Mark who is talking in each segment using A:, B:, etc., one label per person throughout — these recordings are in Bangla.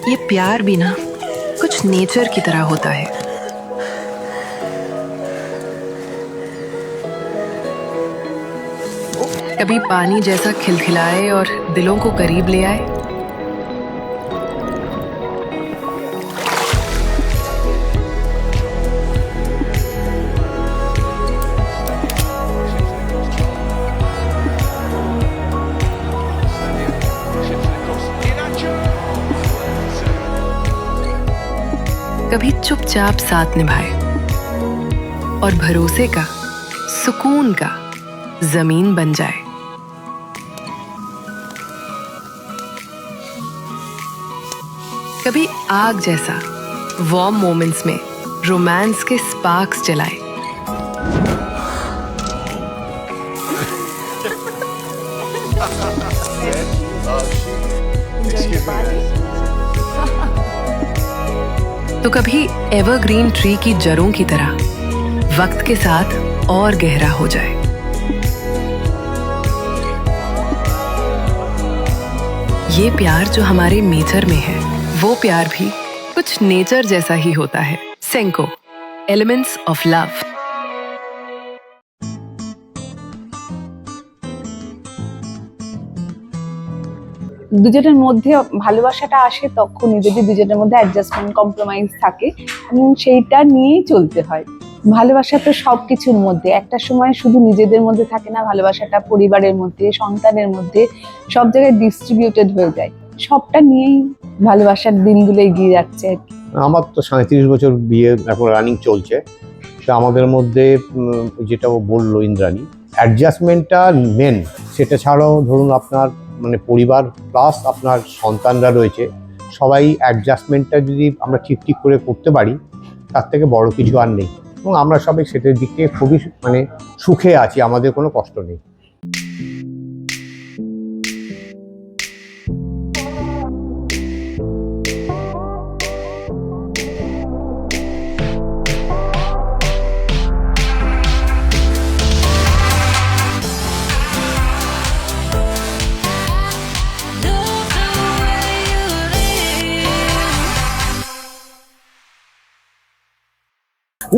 A: ये प्यार भी ना कुछ नेचर की तरह होता है। कभी पानी जैसा खिलखिलाए और दिलों को करीब ले आए। कभी चुपचाप साथ निभाए और भरोसे का, सुकून का जमीन बन जाए। कभी आग जैसा वार्म मोमेंट्स में रोमांस के स्पार्क्स जलाए। तो कभी एवरग्रीन ट्री की जड़ों की तरह वक्त के साथ और गहरा हो जाए। ये प्यार जो हमारे नेचर में है, वो प्यार भी कुछ नेचर जैसा ही होता है। Senco, elements of love.
B: দুজনের মধ্যে ভালোবাসাটা আসে তখনই যদি দুজনের মধ্যে অ্যাডজাস্টমেন্ট, কম্প্রোমাইজ থাকে এবং সেইটা নিয়েই চলতে হয়। ভালোবাসা তো সবকিছুর মধ্যে, একটা সময় শুধু নিজেদের মধ্যে থাকে না, ভালোবাসাটা পরিবারের মধ্যে, সন্তানের মধ্যে, সব জায়গায় ডিস্ট্রিবিউটেড হয়ে যায়। সবটা নিয়েই ভালোবাসার দিনগুলো এগিয়ে যাচ্ছে।
C: আমার তো 37 বছর বিয়ে এখন রানিং চলছে। তো আমাদের মধ্যে যেটা ও বললো ইন্দ্রাণী, অ্যাডজাস্টমেন্টটা মেন। সেটা ছাড়াও ধরুন আপনার মানে পরিবার প্লাস আপনার সন্তানরা রয়েছে, সবাই অ্যাডজাস্টমেন্টটা যদি আমরা ঠিক করে করতে পারি, তার থেকে বড় কিছু আর নেই। এবং আমরা সবাই সেটার দিক থেকে খুবই মানে সুখে আছি, আমাদের কোনো কষ্ট নেই।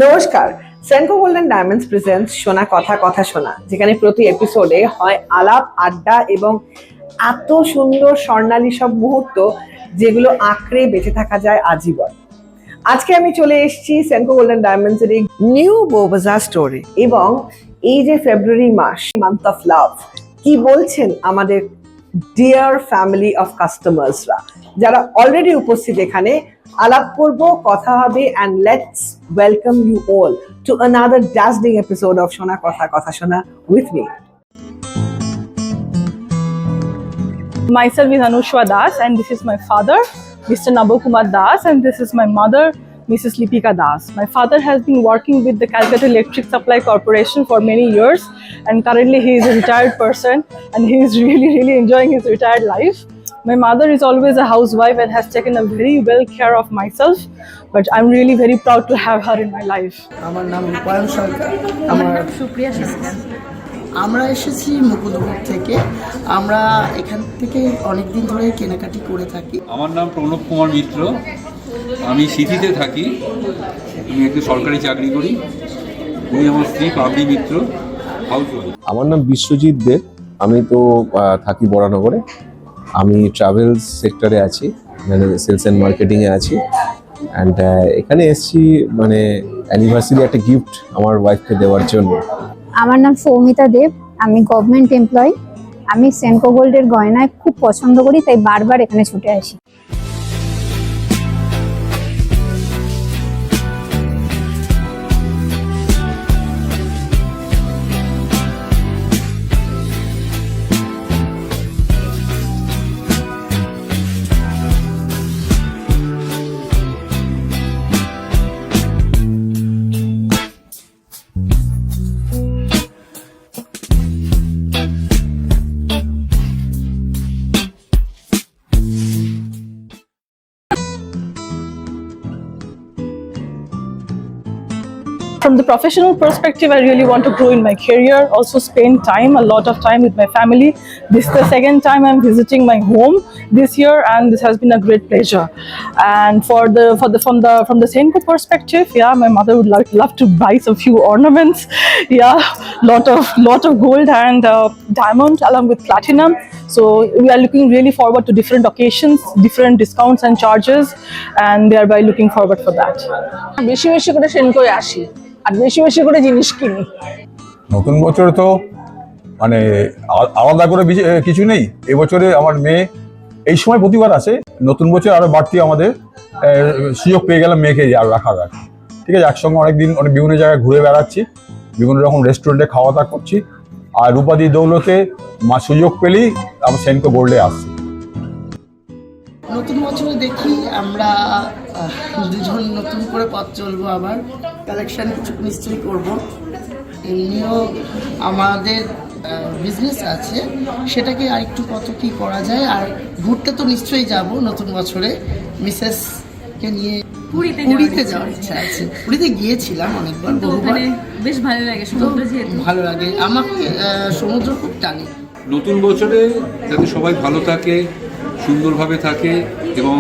D: নমস্কার, সেনকো গোল্ডেন ডায়মন্ডস প্রেজেন্টস শোনা কথা কথা শোনা, যেখানে প্রতি এপিসোডে হয় আলাপ, আড্ডা এবং এত সুন্দর স্বর্ণালী সব মুহূর্ত যেগুলো আঁকড়ে বেঁচে থাকা যায় আজীবন। আজকে আমি চলে এসেছি সেনকো গোল্ডেন ডায়মন্ডস এর নিউ বউবাজার স্টোরে, এবং এই যে ফেব্রুয়ারি মাস, মান্থ অফ লাভ, কি বলছেন আমাদের ডিয়ার ফ্যামিলি অফ কাস্টমার্সরা যারা অলরেডি উপস্থিত এখানে। আলাপ করব, কথা হবে, and let's welcome you all to another dazzling episode of Shona Kotha Kotha Shona with me.
E: Myself is Anushwa Das, and this is my father, Mr. Nabokumar Das, and this is my mother, Mrs. Lipika Das. My father has been working with the Calcutta Electric Supply Corporation for many years, and currently he is a retired person, and he is really enjoying his retired life. My mother is always a housewife and has taken a very well care of myself, but I'm really very proud to have her in my life.
F: আমার নাম রূপায়ণ সরকার। আমার সুপ্রিয়া সরকার। আমরা এসেছি মুকুন্দপুর থেকে। আমরা এখান থেকে অনেক দিন ধরে কেনাকাটি করে থাকি।
G: আমার নাম প্রণব কুমার মিত্র, আমি সিটিতে থাকি। আমি একটু সরকারি চাকরি করি। উনি আমার স্ত্রী পাবলি মিত্র, হাউসওয়াইফ।
H: আমার নাম বিশ্বজিৎ দেব, আমি তো থাকি বরানগরে। আমি ট্রাভেলস সেক্টরে আছি, মানে সেলস অ্যান্ড মার্কেটিংয়ে আছি। অ্যান্ড এখানে এসেছি মানে অ্যানিভার্সারি একটা গিফট আমার ওয়াইফকে দেওয়ার জন্য।
I: আমার নাম সৌমিতা দেব, আমি গভর্নমেন্ট এমপ্লয়ি। আমি সেনকো গোল্ডের গয়নায় খুব পছন্দ করি, তাই বারবার এখানে ছুটে আসি।
E: from the professional perspective, I really want to grow in my career, also spend a lot of time with my family. This is the second time I'm visiting my home this year, and this has been a great pleasure. And from the Senco perspective, yeah, my mother would love to buy some few ornaments. Yeah, lot of gold and diamond along with platinum. So we are looking really forward to different occasions, different discounts and charges, and thereby looking forward for that.
B: বেশি বেশি করে সেনকোয় আসি আর বেশি বেশি করে জিনিস কিনি।
J: নতুন বছরে তো মানে আলাদা করে কিছু নেই। এবছরে আমার মেয়ে এই সময় প্রতিবার আসে, নতুন বছর আরো বাড়তি আমাদের সুযোগ পেয়ে গেলাম মেয়েকে আর রাখার। ঠিক আছে, একসঙ্গে অনেকদিন বিভিন্ন জায়গায় ঘুরে বেড়াচ্ছি, বিভিন্ন রকম রেস্টুরেন্টে খাওয়া দাওয়া করছি, আর রূপাদি দৌলতে সুযোগ পেলেই আমরা সেনকো গোল্ডে আসছি।
F: নতুন বছরে দেখি আমরা দুজন নতুন করে পথ চলবো, আবার কালেকশন নিশ্চয়ই করব। এমনিও আমাদের বিজনেস আছে, সেটাকে আরেকটু কত কি করা যায়। আর ঘুরতে তো নিশ্চয়ই যাব নতুন বছরে, মিসেসকে নিয়ে পুরীতে যাওয়ার ইচ্ছা আছে। পুরীতে গিয়েছিলাম অনেকবার, বহুবার,
K: বেশ ভালো লাগে, সমুদ্র যেহেতু
F: ভালো লাগে আমাকে, সমুদ্র খুব টানে।
G: নতুন বছরে যাতে সবাই ভালো থাকে, সুন্দরভাবে থাকে এবং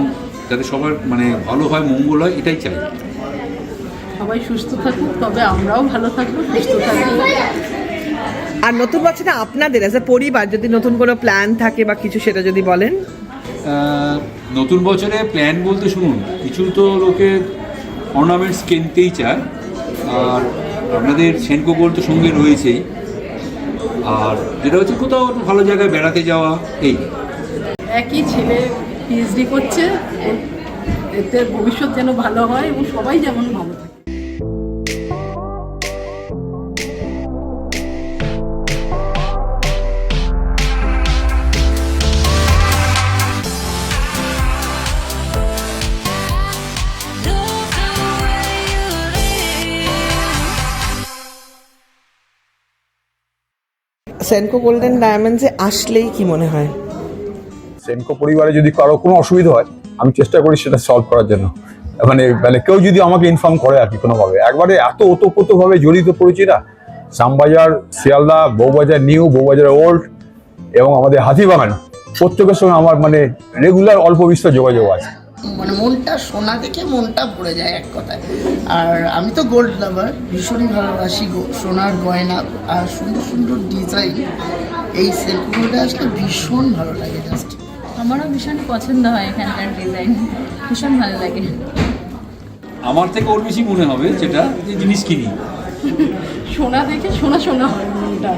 G: যাতে সবার মানে ভালো হয়, মঙ্গল হয়, এটাই চাই।
K: সবাই সুস্থ থাকুক, তবে আমরাও ভালো থাকবো, সুস্থ থাকবো।
D: আর নতুন বছরে আপনাদের অ্যাজ এ পরিবার যদি নতুন কোনো প্ল্যান থাকে বা কিছু, সেটা যদি বলেন।
G: নতুন বছরে প্ল্যান বলতে শুনুন, কিছু তো লোকে অর্নামেন্টস কিনতেই চায়, আর আপনাদের সেনকো গোল্ড তো সঙ্গে রয়েছেই। আর যেটা হচ্ছে কোথাও একটু ভালো জায়গায় বেড়াতে যাওয়া, এই
K: একই ছেলে পিএইচডি করছে, এতে ভবিষ্যৎ যেন ভালো হয় এবং সবাই যেমন ভালো থাকে।
D: সেনকো গোল্ডেন ডায়মন্ডসে আসলেই কি মনে হয়?
J: সেনকো পরিবারে যদি কারো কোনো অসুবিধা হয়, আমি চেষ্টা করি সেটা সলভ করার জন্য। মানে কেউ যদি আমাকে ইনফর্ম করে আর কি কোনোভাবে, একবারে এত ওতপ্রোতভাবে জড়িত পড়েছি না। শ্যামবাজার, শিয়ালদা, বউবাজার নিউ, বউবাজার ওল্ড এবং আমাদের হাতিবাগান, প্রত্যেকের সঙ্গে আমার মানে রেগুলার অল্প বিস্তর যোগাযোগ আছে।
F: মানে মনটা সোনা দেখে মনটা ভরে যায় এক কথায়। আর আমি তো গোল্ড লাভার, ভীষণই ভালোবাসি সোনার গয়না আর সুন্দর সুন্দর ডিজাইন। এই সেলফোনটা আসলে ভীষণ ভালো লাগে। জাস্ট
K: আমারও ভীষণ পছন্দ হয় এখানকার ডিজাইন, ভীষণ ভালো লাগে।
G: আমার থেকে ওর বেশি মনে হবে যেটা যে জিনিস কিনি,
K: সোনা দেখে সোনা সোনা হয় মনটা।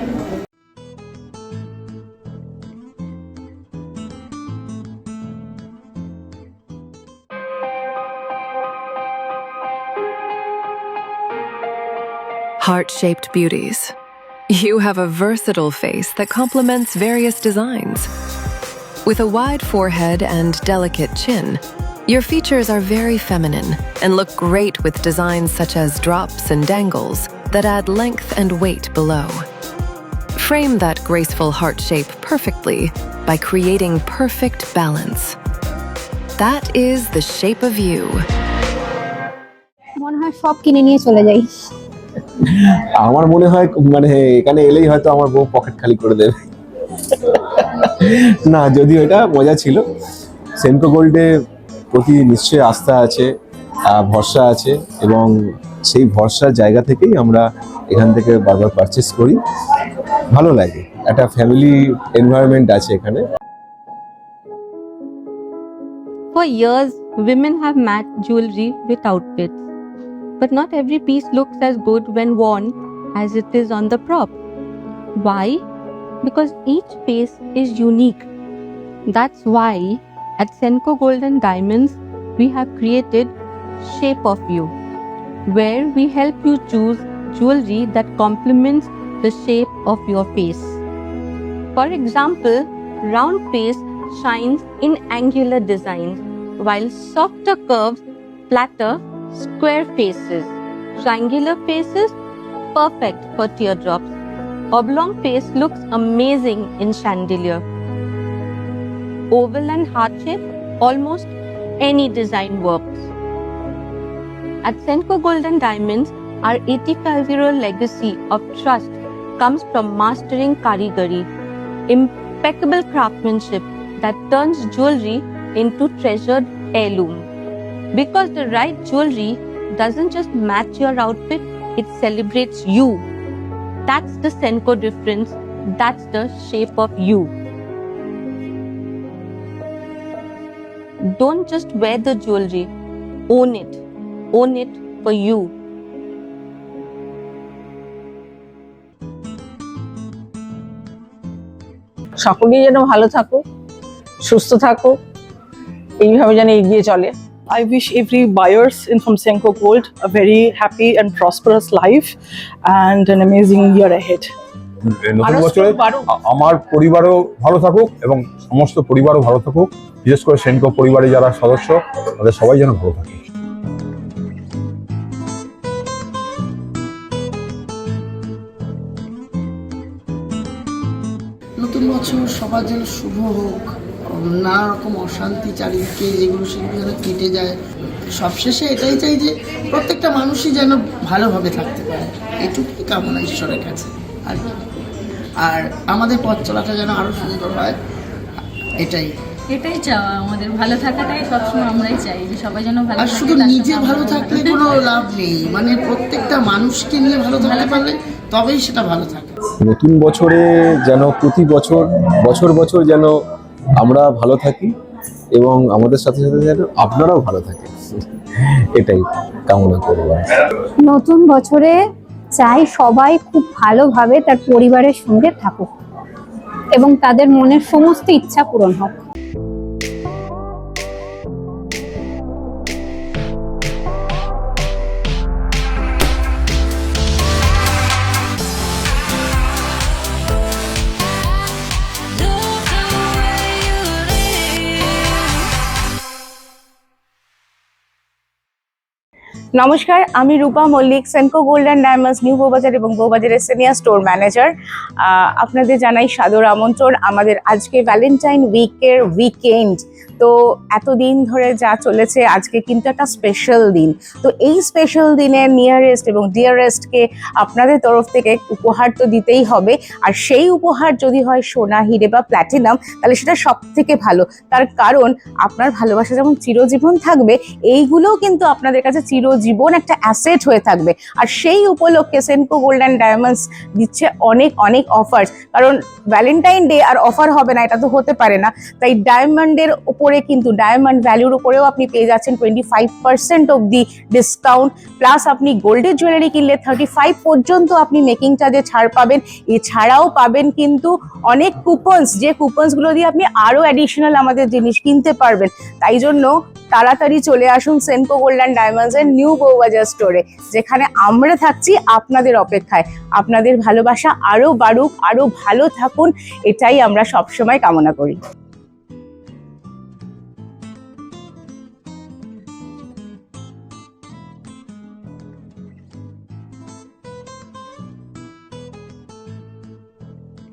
A: Heart-shaped beauties. You have a versatile face that complements various designs. With a wide forehead and delicate chin, your features are very feminine and look great with designs such as drops and dangles that add length and weight below. Frame that graceful heart shape perfectly by creating perfect balance. That is the shape of you.
I: মনে হয় সব কিনে নিয়ে চলে যাই।
H: আমার মনে হয় মানে এখানে এলেই হয়তো আমার বউ পকেট খালি করে দেবে। না, যদিও এটা মজা ছিল। সেনকো গোল্ডে প্রতি নিশ্চয়ই আস্থা আছে, ভরসা আছে, এবং সেই ভরসার জায়গা থেকেই আমরা এখান থেকে বারবার পারচেস করি। ভালো লাগে, একটা ফ্যামিলি এনভায়রনমেন্ট আছে এখানে।
L: For years, women have matched jewelry with outfits. But not every piece looks as good when worn as it is on the prop. Why? Because each face is unique. That's why at Senco Gold and Diamonds, we have created Shape of You, where we help you choose jewelry that complements the shape of your face. For example, round face shines in angular designs, while softer curves flatter square faces. Triangular faces, perfect for teardrops. Oblong face looks amazing in chandelier. Oval and heart shape, almost any design works. At Senco Gold and Diamonds, Our 85-year-old legacy of trust comes from mastering karigari, impeccable craftsmanship that turns jewelry into treasured heirloom. Because the right jewelry doesn't just match your outfit, it celebrates you. That's the Senco difference. That's the shape of you. Don't just wear the jewelry, own it. Own it for you.
E: সকলেই যেন ভালো থাকুক, সুস্থ থাকুক, এইভাবে যেন এগিয়ে চলে। I wish every buyers in from Senco Gold a very happy and prosperous life and an amazing year ahead.
J: নতুন বছরে আমার পরিবারও ভালো থাকুক এবং সমস্ত পরিবারও ভালো থাকুক, বিশেষ করে সেনকো পরিবারের যারা সদস্য তাদের সবাই যেন ভালো থাকে।
F: নতুন বছর সবার যেন শুভ হোক, নানা রকম অশান্তি চারিদিকে যেগুলো সেগুলো যেন কেটে যায়। সবশেষে এটাই চাই যে প্রত্যেকটা মানুষই যেন ভালোভাবে থাকতে পারে, এটুকুই কামনা ঈশ্বরের কাছে। আর আমাদের পথ চলাটা যেন আরো সুন্দর হয়,
M: এটাই চাওয়া আমাদের, ভালো থাকাটাই সবসময় আমরাই চাই যে সবাই যেন ভালো
F: আর
M: থাকে।
F: শুধু নিজে ভালো থাকলে কোনো লাভ নেই, মানে প্রত্যেকটা মানুষকে নিয়ে ভালো থাকতে পারলে তবেই সেটা ভালো থাকে।
H: নতুন বছরে যেন প্রতি বছর বছর বছর যেন আমরা ভালো থাকি এবং আমাদের সাথে সাথে যেন আপনারাও ভালো থাকেন, এটাই কামনা করব।
I: নতুন বছরে চাই সবাই খুব ভালোভাবে তার পরিবারের সঙ্গে থাকুক এবং তাদের মনের সমস্ত ইচ্ছা পূরণ হোক।
B: নমস্কার, আমি Rupa Mallick, Senco gold and diamonds new Bowbazar এবং বউবাজারের সিনিয়র স্টোর ম্যানেজার। আপনাদের জানাই সাদর আমন্ত্রণ আমাদের আজকে ভ্যালেন্টাইন উইকের উইকেন্ড। তো এতদিন ধরে যা চলেছে, আজকে কিন্তু একটা স্পেশাল দিন। তো এই স্পেশাল দিনে নিয়ারেস্ট এবং ডিয়ারেস্টকে আপনাদের তরফ থেকে উপহার তো দিতেই হবে। আর সেই উপহার যদি হয় সোনা, হিরে বা প্ল্যাটিনাম, তাহলে সেটা সব থেকে ভালো। তার কারণ আপনার ভালোবাসা যেমন চিরজীবন থাকবে, এইগুলোও কিন্তু আপনাদের কাছে চিরজীবন একটা অ্যাসেট হয়ে থাকবে। আর সেই উপলক্ষে সেনকো গোল্ড অ্যান্ড ডায়মন্ডস দিচ্ছে অনেক অনেক অফার্স। কারণ ভ্যালেন্টাইন ডে আর অফার হবে না, এটা তো হতে পারে না। তাই ডায়মন্ডের উপরে কিন্তু ডায়মন্ড ভ্যালুর উপরেও আপনি পেয়ে যাচ্ছেন 25% অবধি ডিসকাউন্ট। প্লাস আপনি গোল্ডের জুয়েলারি কিনলে 35 পর্যন্ত আপনি মেকিং চার্জে ছাড় পাবেন। এছাড়াও পাবেন কিন্তু অনেক কুপনস, যে কুপনসগুলো দিয়ে আপনি আরও অ্যাডিশনাল আমাদের জিনিস কিনতে পারবেন। তাই জন্য তাড়াতাড়ি চলে আসুন সেনকো গোল্ড অ্যান্ড ডায়মন্ডসের নিউ বউবাজার স্টোরে, যেখানে আমরা থাকছি আপনাদের অপেক্ষায়। আপনাদের ভালোবাসা আরও বাড়ুক, আরও ভালো থাকুন, এটাই আমরা সবসময় কামনা করি।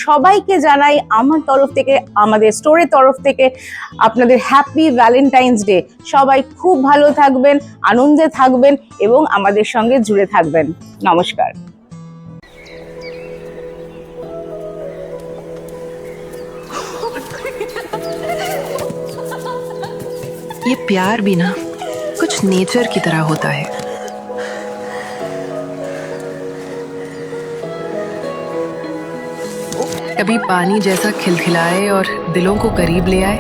B: সবাইকে জানাই আমার তরফ থেকে, আমাদের স্টোরের তরফ থেকে আপনাদের হ্যাপি ভ্যালেন্টাইন্স ডে। সবাই খুব ভালো থাকবেন, আনন্দে থাকবেন এবং আমাদের সঙ্গে জুড়ে থাকবেন। নমস্কার।
A: ये प्यार भी ना कुछ नेचर की तरह होता है। कभी पानी जैसा खिलखिलाए और दिलों को करीब ले आए,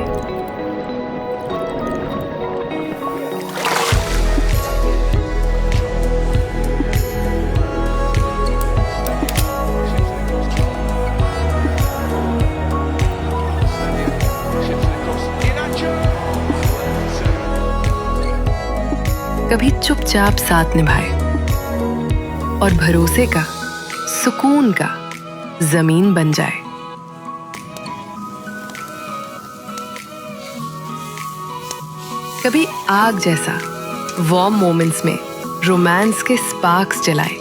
A: कभी चुपचाप साथ निभाए और भरोसे का, सुकून का जमीन बन जाए। कभी आग जैसा वार्म मोमेंट्स में रोमांस के स्पार्क्स जलाए।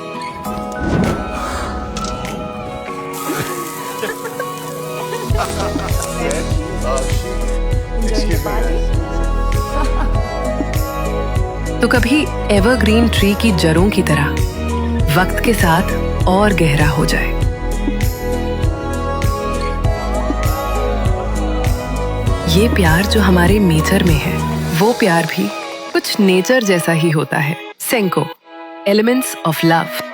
A: तो कभी एवरग्रीन ट्री की जड़ों की तरह वक्त के साथ और गहरा हो जाए। ये प्यार जो हमारे नेचर में है, वो प्यार भी कुछ नेचर जैसा ही होता है। Senco, elements of love.